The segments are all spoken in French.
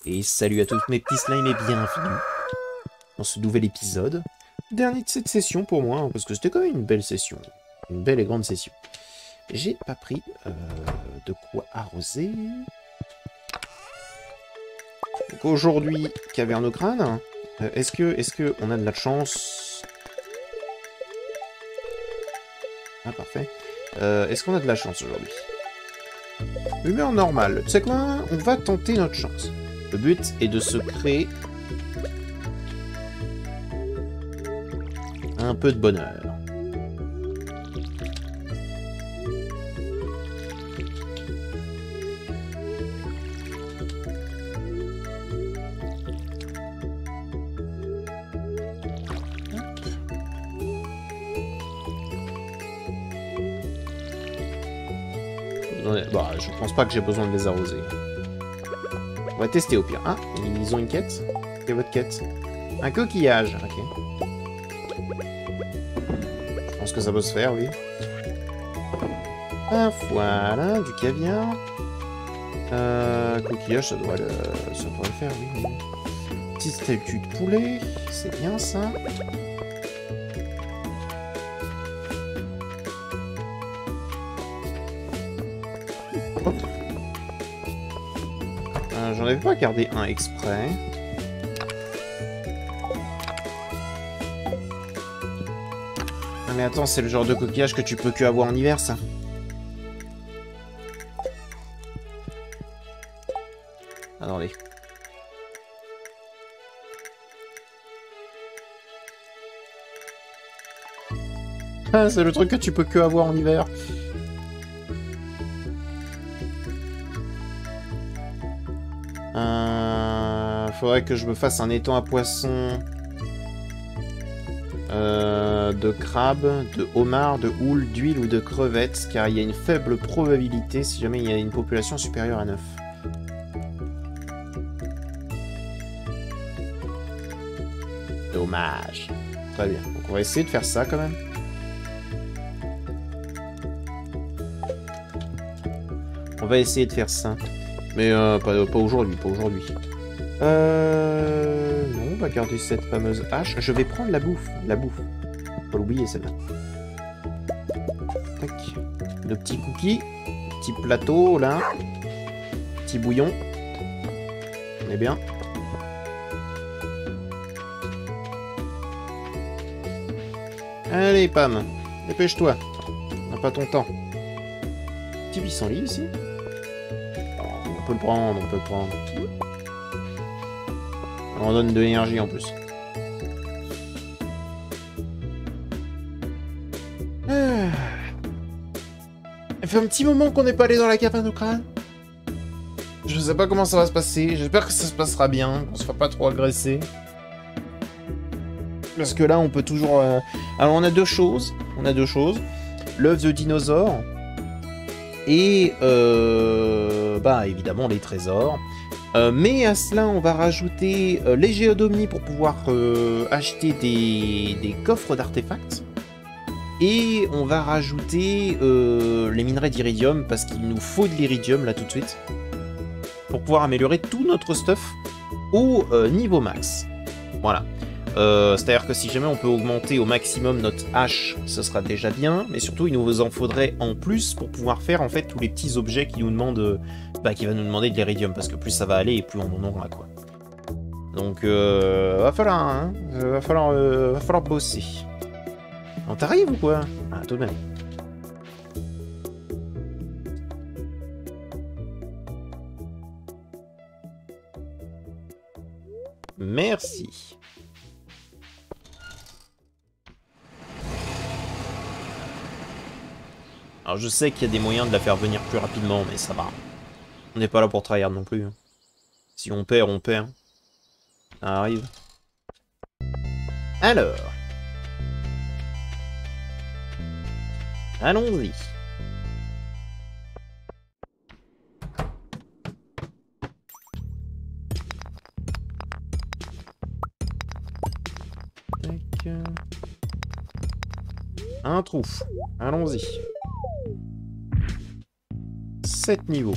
Et salut à tous mes petits slimes et bienvenue dans ce nouvel épisode. Dernier de cette session pour moi, hein, parce que c'était quand même une belle session. Une belle et grande session. J'ai pas pris de quoi arroser. Donc aujourd'hui, Cavernocrâne. Est-ce que on a de la chance? Ah parfait. Est-ce qu'on a de la chance aujourd'hui? Humeur normale. Tu sais quoi? On va tenter notre chance. Le but est de se créer un peu de bonheur. Bah, je pense pas que j'ai besoin de les arroser. On va tester au pire. Ah, ils ont une quête. Quelle est votre quête? Un coquillage. Ok. Je pense que ça peut se faire, oui. Ah, voilà, du caviar. Coquillage, ça doit le faire, oui. Petite statue de poulet. C'est bien, ça. J'en avais pas gardé un exprès. Ah mais attends, c'est le genre de coquillage que tu peux que avoir en hiver, ça. Attendez. Ah, c'est le truc que tu peux que avoir en hiver. Faudrait que je me fasse un étang à poissons de crabe, de homard, de houle, d'huile ou de crevettes, car il y a une faible probabilité si jamais il y a une population supérieure à 9. Dommage. Très bien. Donc on va essayer de faire ça quand même. On va essayer de faire ça. Mais pas aujourd'hui, pas aujourd'hui. Non, on va garder cette fameuse hache. Je vais prendre la bouffe. La bouffe. Faut l'oublier, celle-là. Tac. Le petit cookie. Petit plateau, là. Petit bouillon. On est bien. Allez, Pam. Dépêche-toi. On n'a pas ton temps. Petit pissenlit, ici. On peut le prendre, on peut le prendre. On donne de l'énergie en plus. Ah. Ça fait un petit moment qu'on n'est pas allé dans la Cavernocrâne. Je sais pas comment ça va se passer. J'espère que ça se passera bien, qu'on se fera pas trop agresser. Parce que là, on peut toujours... Alors, on a deux choses. On a deux choses. L'œuf de dinosaure. Et, bah, évidemment, les trésors. Mais à cela, on va rajouter les géodomnies pour pouvoir acheter des coffres d'artefacts. Et on va rajouter les minerais d'iridium, parce qu'il nous faut de l'iridium, là, tout de suite. Pour pouvoir améliorer tout notre stuff au niveau max. Voilà. C'est-à-dire que si jamais on peut augmenter au maximum notre hache, ce sera déjà bien, mais surtout il nous en faudrait en plus pour pouvoir faire en fait tous les petits objets qui nous demandent, qui va nous demander de l'iridium, parce que plus ça va aller et plus on en aura, quoi. Donc va falloir, hein, va falloir bosser. On t'arrive ou quoi? Ah, tout de même. Merci. Alors je sais qu'il y a des moyens de la faire venir plus rapidement, mais ça va. On n'est pas là pour tryhard non plus. Si on perd, on perd. Ça arrive. Alors. Allons-y. Un trou. Allons-y. 7 niveaux.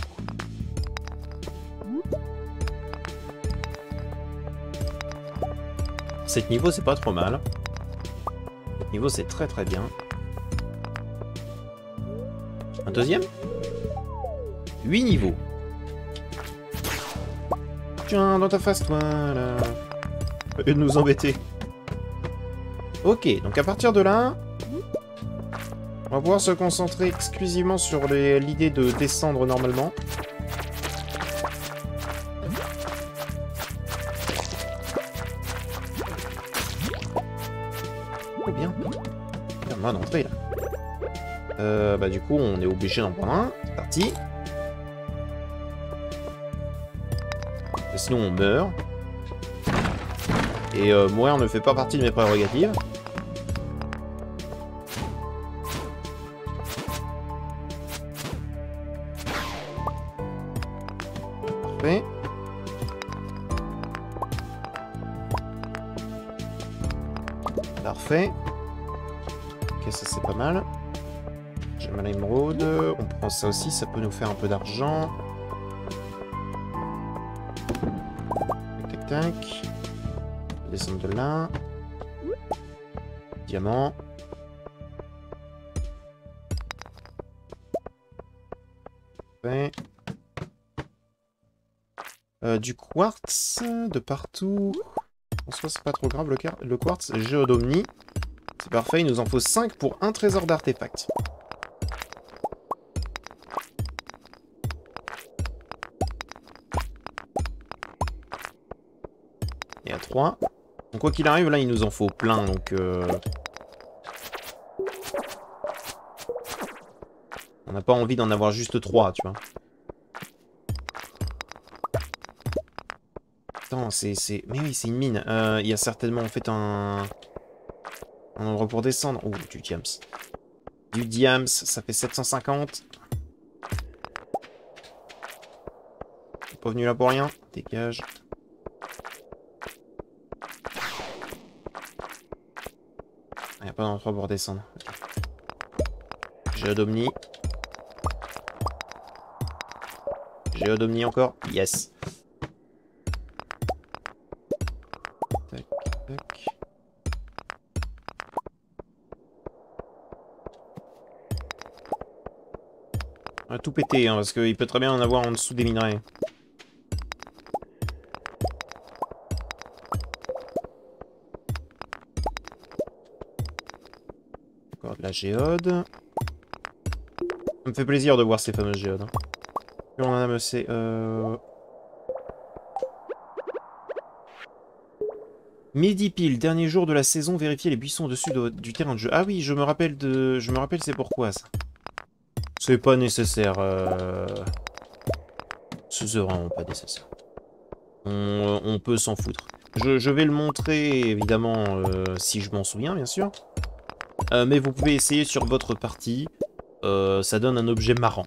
7 niveaux, c'est pas trop mal. 7 niveaux, c'est très très bien. Un deuxième? 8 niveaux. Tiens, dans ta face, toi, là. Au lieu de nous embêter. Ok, donc à partir de là, on va pouvoir se concentrer exclusivement sur l'idée de descendre normalement. Oh bien. Bien, moi d'entrée là. Bah du coup, on est obligé d'en prendre un. C'est parti. Et sinon, on meurt. Et mourir ne fait pas partie de mes prérogatives. Parfait. Parfait. Ok, ça c'est pas mal. J'ai mal à l'émeraude. On prend ça aussi, ça peut nous faire un peu d'argent. Tac, tac, tac. Descendre de là. Diamant. Parfait. Du quartz de partout. En soi, c'est pas trop grave. Le quartz géodomnie. C'est parfait. Il nous en faut 5 pour un trésor d'artefact. Et à 3. Donc, quoi qu'il arrive, là, il nous en faut plein. Donc, on n'a pas envie d'en avoir juste 3, tu vois. Attends, mais oui, c'est une mine. Il y a certainement, en fait, un endroit pour descendre. Oh, du diams. Du diams, ça fait 750. Je suis pas venu là pour rien. Dégage. Il n'y a pas d'endroit pour descendre. Okay. Géodomnie. Géodomnie encore. Yes. Tac, tac. On va tout péter, hein, parce qu'il peut très bien en avoir en dessous des minerais. Encore de la géode. Ça me fait plaisir de voir ces fameuses géodes. Hein. Plus on en a meussé. Midi pile, dernier jour de la saison, vérifiez les buissons au-dessus du terrain de jeu. Ah oui, je me rappelle c'est pourquoi ça. C'est pas nécessaire. C'est vraiment pas nécessaire. On peut s'en foutre. Je vais le montrer, évidemment, si je m'en souviens, bien sûr. Mais vous pouvez essayer sur votre partie. Ça donne un objet marrant.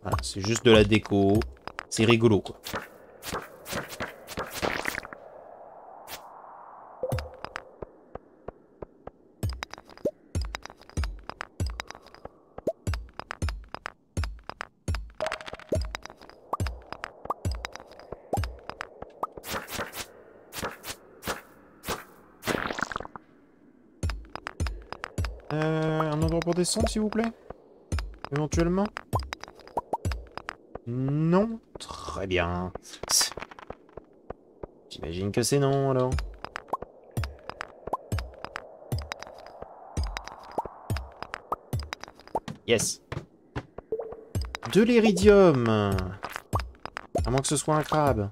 Voilà, c'est juste de la déco. C'est rigolo, quoi. Un endroit pour descendre, s'il vous plaît? Éventuellement? Non? Très bien. J'imagine que c'est non, alors. Yes. De l'iridium. À moins que ce soit un crabe.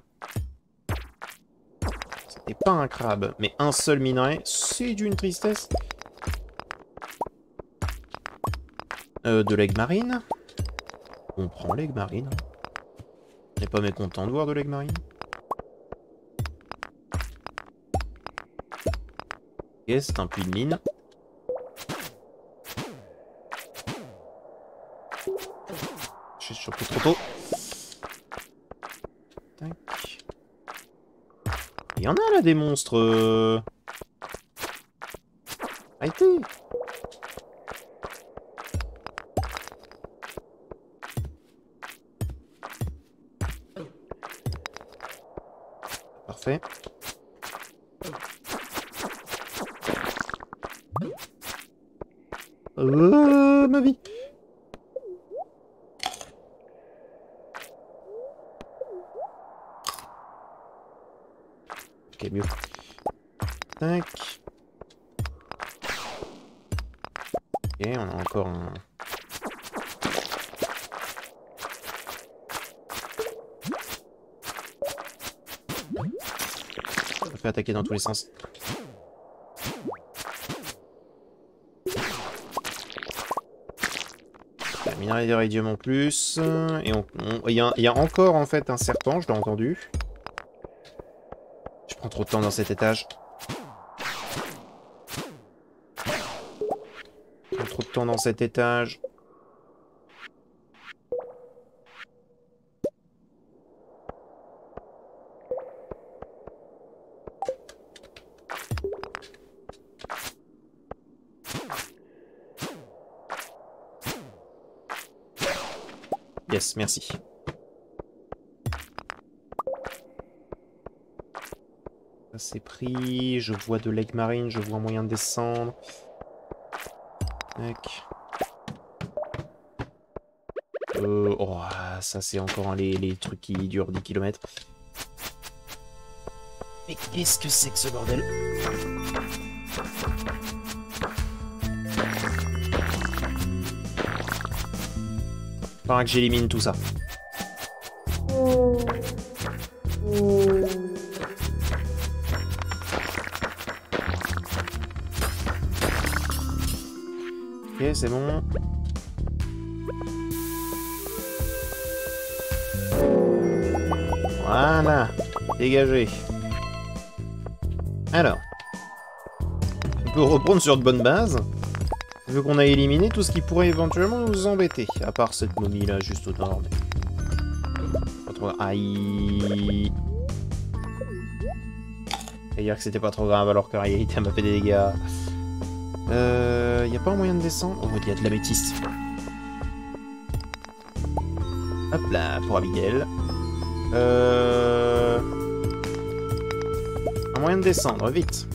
C'était pas un crabe, mais un seul minerai. C'est d'une tristesse. De l'aigle marine. On prend l'aigle marine. On n'est pas mécontent de voir de l'aigle marine. Ok, c'est un puits de mine. Je suis surpris trop tôt. Tac. Il y en a là des monstres. Arrêtez. parfait. Ma vie. Ok, mieux. Tac. Ok, on a encore un... Ça fait attaquer dans tous les sens. La minerai d'iridium en plus. Et il y a encore en fait un serpent, je l'ai entendu. Je prends trop de temps dans cet étage. Je prends trop de temps dans cet étage. Yes, merci. Ça c'est pris. Je vois de l'aigle marine, je vois un moyen de descendre. Tac. Oh, ça c'est encore les trucs qui durent 10 km. Mais qu'est-ce que c'est que ce bordel? Faudra que j'élimine tout ça. Ok, c'est bon. Voilà. Dégagé. Alors. On peut reprendre sur de bonnes bases. Vu qu'on a éliminé tout ce qui pourrait éventuellement nous embêter. À part cette momie là, juste au nord. Pas trop... Aïe. Et dire que c'était pas trop grave alors qu'en réalité elle m'a fait des dégâts. Y a pas un moyen de descendre? Oh, il y a de l'améthyste. Hop là, pour Abigail. Un moyen de descendre, vite.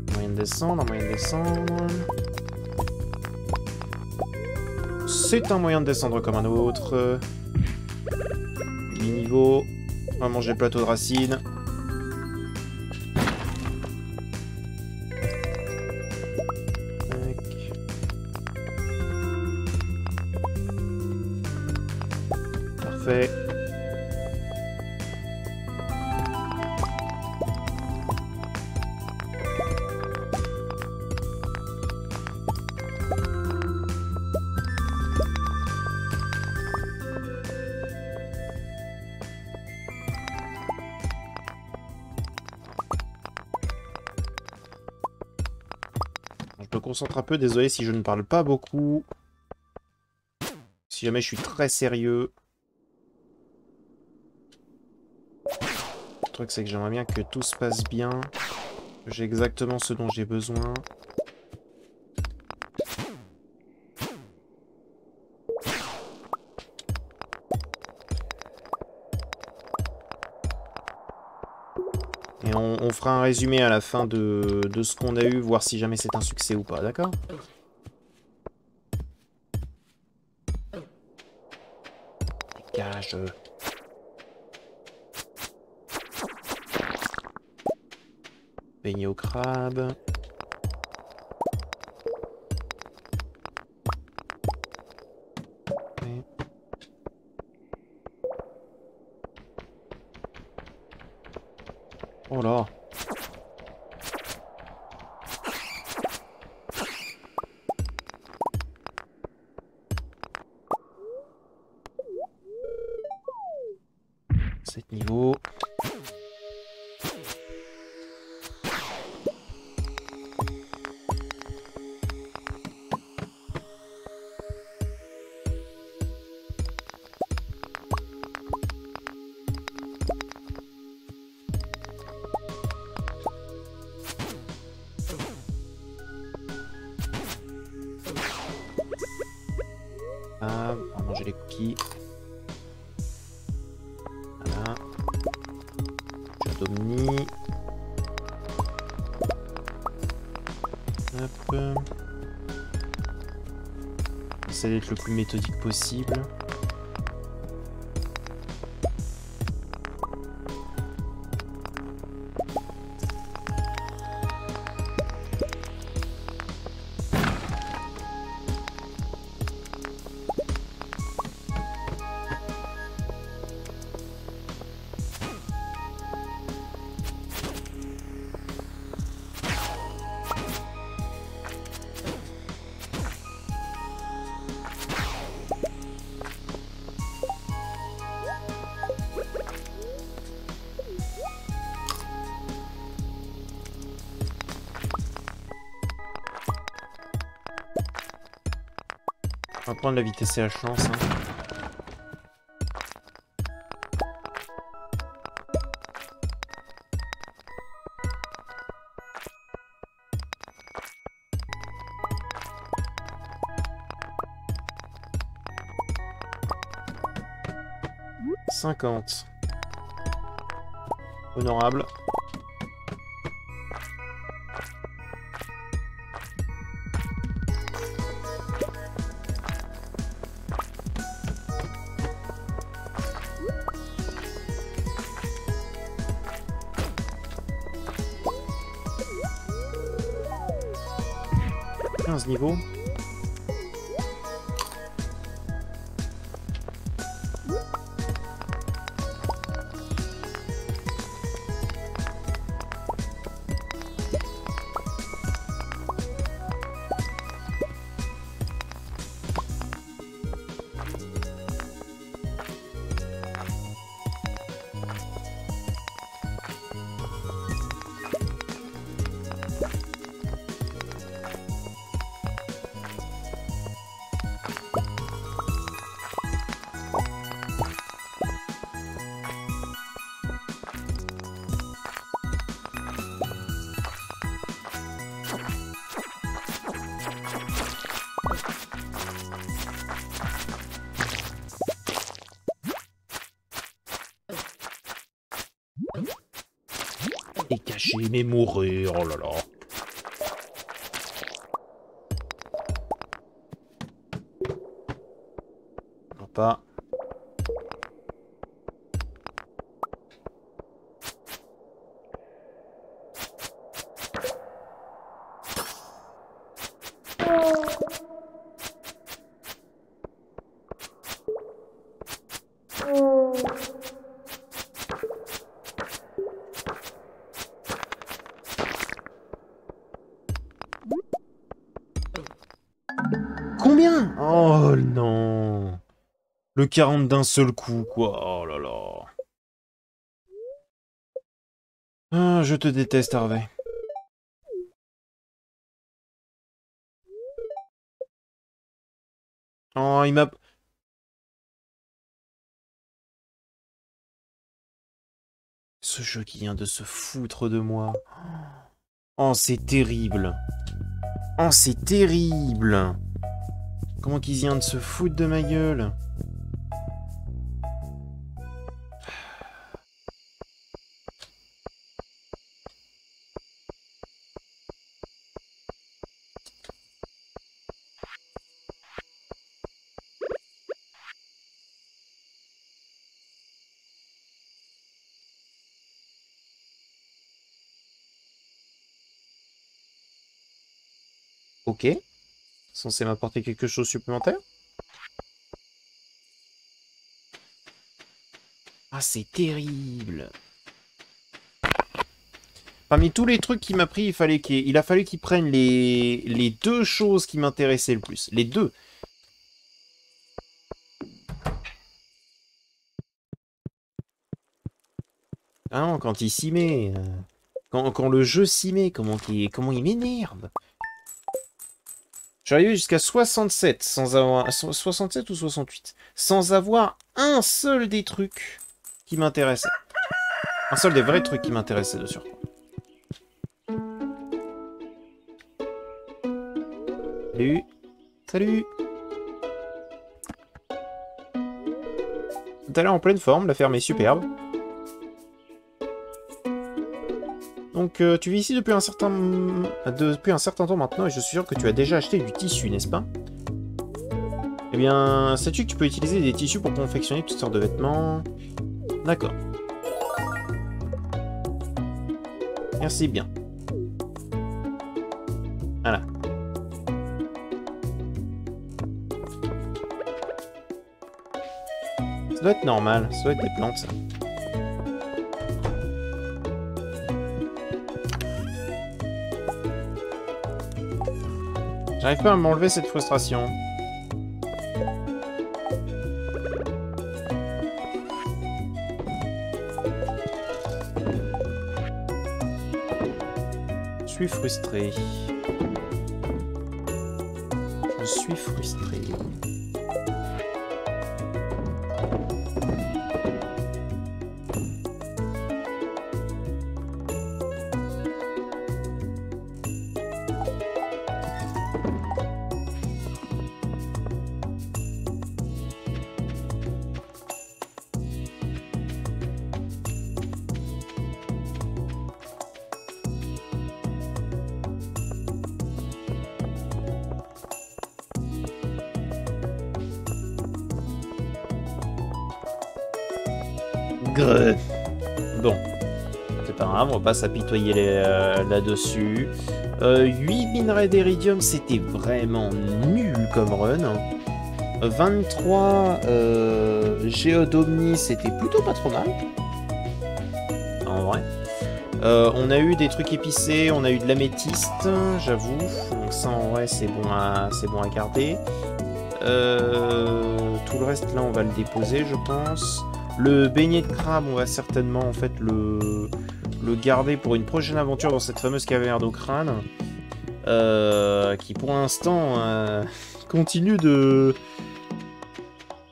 Un moyen de descendre, un moyen de descendre. C'est un moyen de descendre comme un autre. Niveau. On va manger le plateau de racines. Parfait. Je me concentre un peu, désolé si je ne parle pas beaucoup. Si jamais je suis très sérieux. Le truc c'est que j'aimerais bien que tout se passe bien. Que j'ai exactement ce dont j'ai besoin. Et on fera un résumé à la fin de ce qu'on a eu, voir si jamais c'est un succès ou pas, d'accord? Dégage. Beignet au crabe. Okay. Oh là. Cet niveau. les cookies. Voilà. Jeu d'Omni. Hop. Essayer d'être le plus méthodique possible. On va prendre la vitesse et la chance. Hein. « 50. Honorable. Niveau. Et caché, mais mourir, oh là là. Non pas. Combien? Oh non. Le 40 d'un seul coup, quoi. Oh là là. Ah, je te déteste, Harvey. Oh, il m'a... Ce jeu qui vient de se foutre de moi. Oh, c'est terrible. Oh, c'est terrible. Comment qu'il vient de se foutre de ma gueule. Ok. Censé m'apporter quelque chose supplémentaire. Ah, c'est terrible. Parmi tous les trucs qu'il m'a pris, il a fallu qu'il prenne les deux choses qui m'intéressaient le plus. Les deux. Ah non, quand il s'y met. Quand le jeu s'y met, comment il m'énerve. Je suis arrivé jusqu'à 67 sans avoir... 67 ou 68 sans avoir un seul des trucs qui m'intéressaient. Un seul des vrais trucs qui m'intéressaient de surcroît. Salut. Salut. t'as l'air en pleine forme, la ferme est superbe. Donc tu vis ici depuis un certain temps maintenant et je suis sûr que tu as déjà acheté du tissu, n'est-ce pas? Eh bien, sais-tu que tu peux utiliser des tissus pour confectionner toutes sortes de vêtements? D'accord. Merci bien. Voilà. Ça doit être normal, ça doit être des plantes, ça. J'arrive pas à m'enlever cette frustration. Je suis frustré. Je suis frustré. Bon, c'est pas grave, on va pas s'apitoyer là-dessus. 8 minerais d'éridium, c'était vraiment nul comme run. 23 géodomnie, c'était plutôt pas trop mal. En vrai. On a eu des trucs épicés, on a eu de l'améthyste, j'avoue. Donc ça, en vrai, c'est bon à garder. Tout le reste, là, on va le déposer, je pense. Le beignet de crabe, on va certainement en fait le garder pour une prochaine aventure dans cette fameuse caverne au crâne. Qui pour l'instant continue de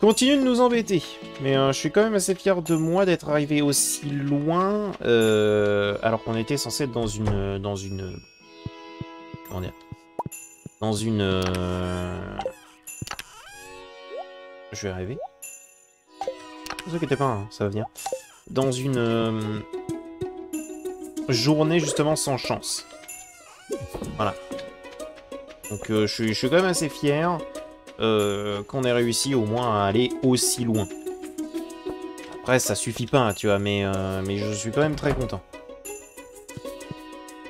nous embêter. Mais je suis quand même assez fier de moi d'être arrivé aussi loin alors qu'on était censé être dans une comment dire, dans une je vais arriver. Ne vous inquiétez pas, hein, ça va venir. Dans une journée justement sans chance. Voilà. Donc je suis quand même assez fier qu'on ait réussi au moins à aller aussi loin. Après ça suffit pas, tu vois, mais je suis quand même très content.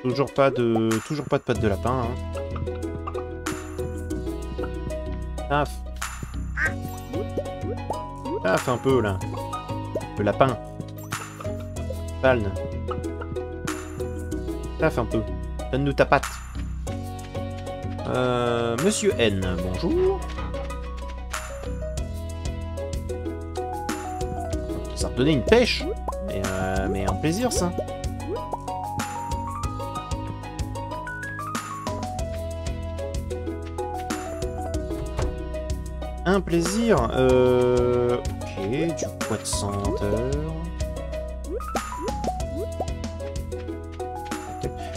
Toujours pas de pattes de lapin. Hein. Paf. Paf un peu là. Le lapin. Palne. Paf un peu. Donne-nous ta patte. Monsieur N, bonjour. Ça redonnait une pêche. Mais un plaisir ça. Un plaisir. Ok, du poids de senteur.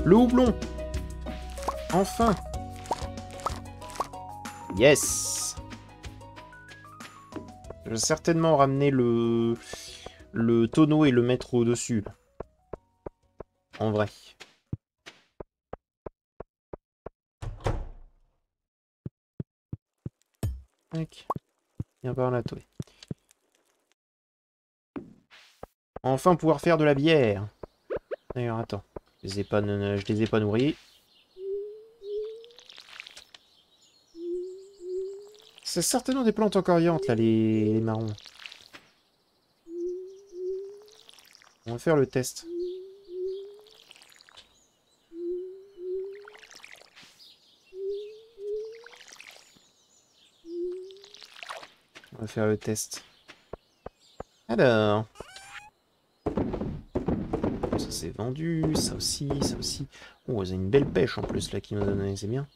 Le houblon. Enfin. Yes. Je vais certainement ramener le tonneau et le mettre au-dessus. En vrai. Tac. Viens par là, toi. Enfin pouvoir faire de la bière. D'ailleurs, attends. Je les ai pas nourris. C'est certainement des plantes encoriantes, là, les marrons. On va faire le test. On va faire le test. Alors. Ça c'est vendu, ça aussi, ça aussi. Oh, ils ont une belle pêche en plus là qui nous a donné, c'est bien.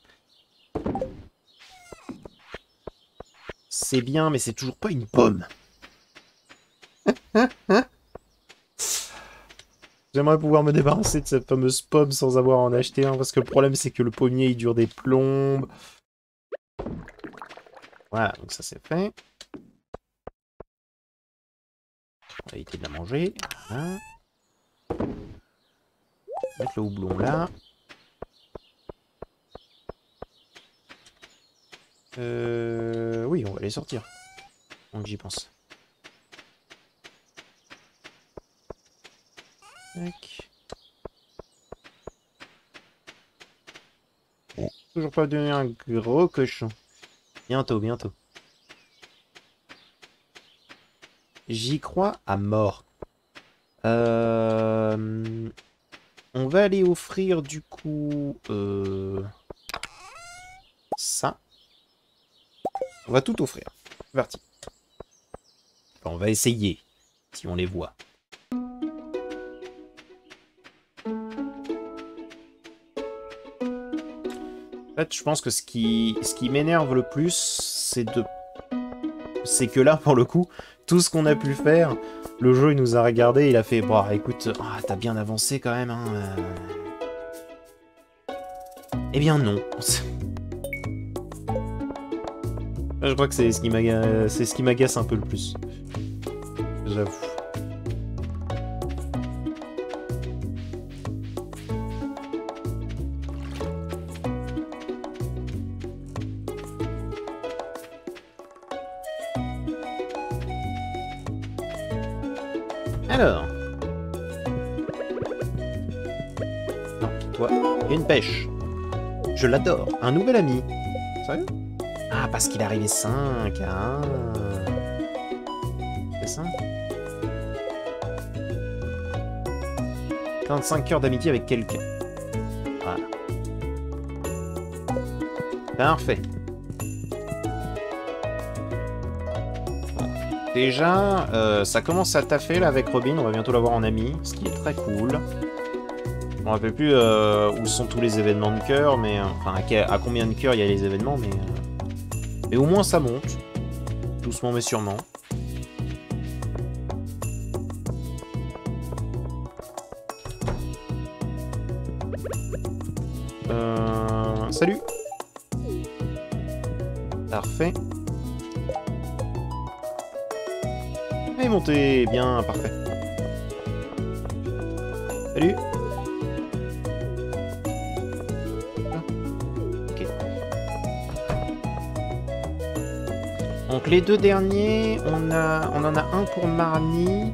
C'est bien, mais c'est toujours pas une pomme. J'aimerais pouvoir me débarrasser de cette fameuse pomme sans avoir à en acheter un, parce que le problème c'est que le pommier il dure des plombes. Voilà, donc ça c'est fait. On va éviter de la manger. Voilà. Mettre le houblon là. Oui, on va les sortir. Donc j'y pense. Tac. Toujours pas devenu un gros cochon. Bientôt, bientôt. J'y crois à mort. On va aller offrir du coup ça. On va tout offrir. C'est parti. Enfin, on va essayer, si on les voit. En fait, je pense que ce qui m'énerve le plus, c'est que là, pour le coup, tout ce qu'on a pu faire, le jeu, il nous a regardé, il a fait, bon, écoute, t'as bien avancé quand même, hein. Eh bien, non. Je crois que c'est ce qui m'agace un peu le plus. J'avoue. Alors. Non, toi, une pêche. Je l'adore. Un nouvel ami. Sérieux? Ah, parce qu'il est arrivé 5. Ah. C'est ça? 25 heures d'amitié avec quelqu'un. Voilà. Parfait. Bon. Déjà, ça commence à taffer là avec Robin. On va bientôt l'avoir en ami, ce qui est très cool. Je me rappelle plus où sont tous les événements de cœur, mais enfin à combien de cœurs il y a les événements, mais au moins ça monte, doucement mais sûrement. Salut. Parfait. Et montez, bien, parfait. Salut. Donc les deux derniers, on en a un pour Marnie.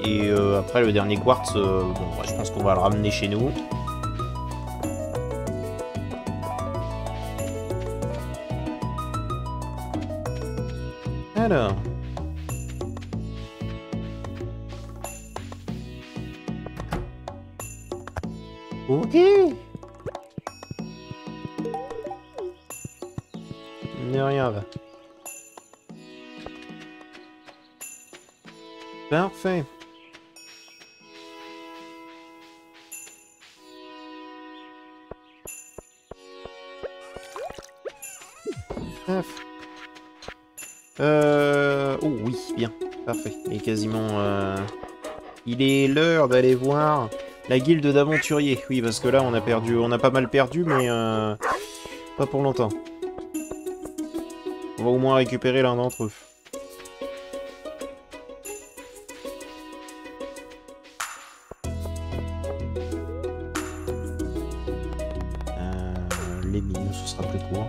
Et après le dernier quartz, bon, je pense qu'on va le ramener chez nous. Alors. Ok. Ne rien va. Parfait. Paf. Oh oui, bien. Parfait. Et quasiment... Il est l'heure d'aller voir la guilde d'aventuriers. Oui, parce que là, on a pas mal perdu, mais pas pour longtemps. On va au moins récupérer l'un d'entre eux. Les mines, ce sera plus court.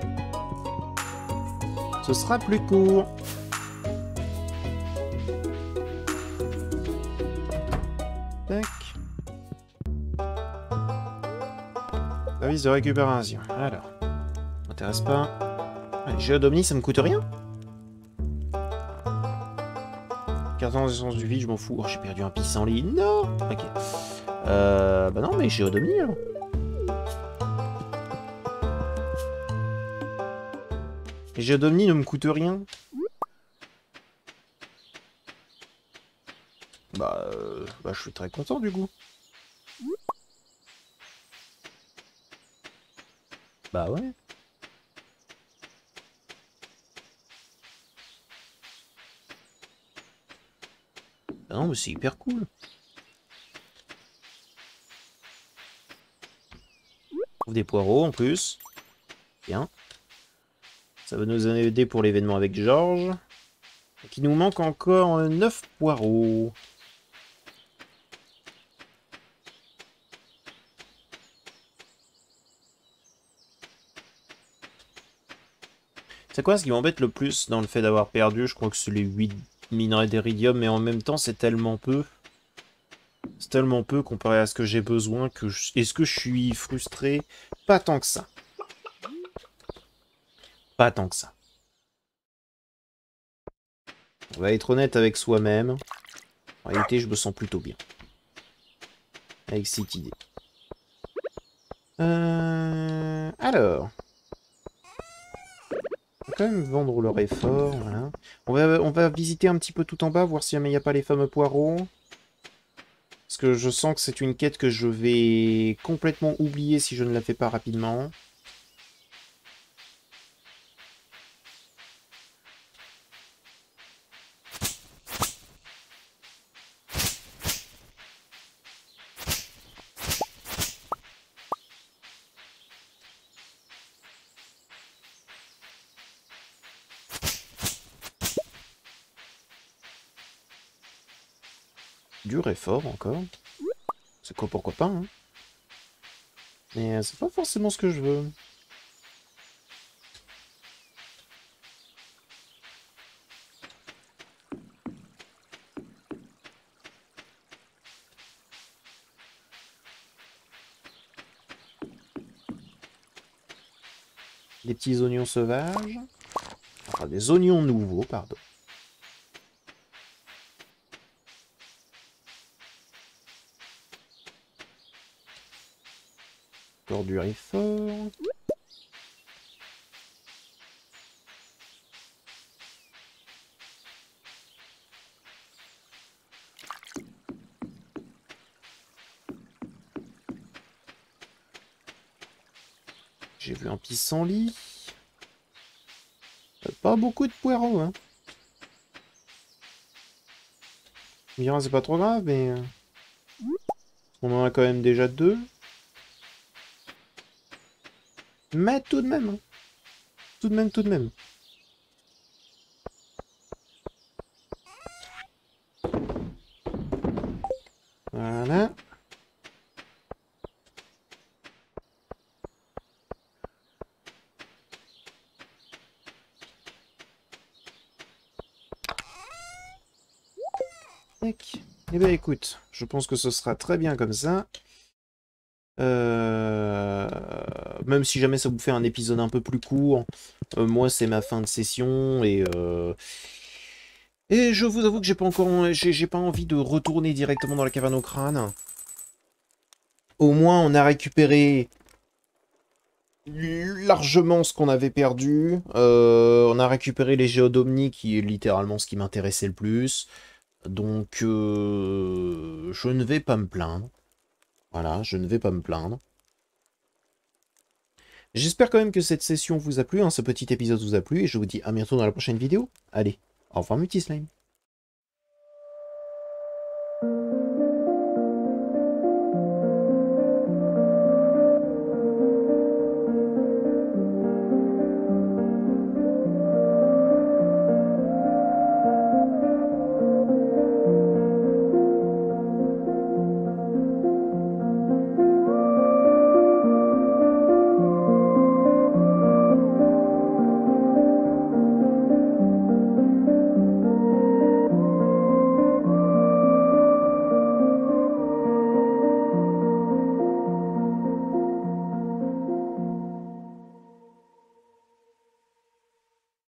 Ce sera plus court. Tac. Service de récupération. Alors. M'intéresse pas. Allez, Géodomnie, ça me coûte rien. Carton d'essence du vide, je m'en fous. Oh, j'ai perdu un pissenlit. Non. Ok. Bah non, mais Géodomnie, alors. Et Géodomnie ne me coûte rien. Bah, je suis très content du coup. Bah ouais. Bah non, mais c'est hyper cool. On trouve des poireaux en plus. Bien. Ça va nous aider pour l'événement avec Georges. Donc, il nous manque encore 9 poireaux. C'est quoi ce qui m'embête le plus dans le fait d'avoir perdu? Je crois que c'est les 8 minerais d'éridium, mais en même temps, c'est tellement peu. C'est tellement peu comparé à ce que j'ai besoin que... Est-ce que je suis frustré? Pas tant que ça. Pas tant que ça. On va être honnête avec soi-même. En réalité, je me sens plutôt bien. Avec cette idée. Alors... On va quand même vendre leur effort, voilà. On va visiter un petit peu tout en bas, voir s'il n'y a pas les fameux poireaux. Parce que je sens que c'est une quête que je vais complètement oublier si je ne la fais pas rapidement. Dur et fort encore. C'est quoi, pourquoi pas, hein. Mais c'est pas forcément ce que je veux. Des petits oignons sauvages. Enfin, des oignons nouveaux, pardon. Encore du riz fort. J'ai vu un pissenlit. Pas beaucoup de poireaux, hein. Mira, c'est pas trop grave, mais... on en a quand même déjà 2. Mais tout de même, hein. Tout de même, tout de même. Voilà. Eh bien écoute, je pense que ce sera très bien comme ça. Même si jamais ça vous fait un épisode un peu plus court, moi c'est ma fin de session et je vous avoue que j'ai pas envie de retourner directement dans la caverne au crâne. Au moins on a récupéré largement ce qu'on avait perdu. On a récupéré les géodomnies qui est littéralement ce qui m'intéressait le plus. Donc je ne vais pas me plaindre. Voilà, je ne vais pas me plaindre. J'espère quand même que cette session vous a plu, hein, ce petit épisode vous a plu, et je vous dis à bientôt dans la prochaine vidéo. Allez, au revoir Multislime.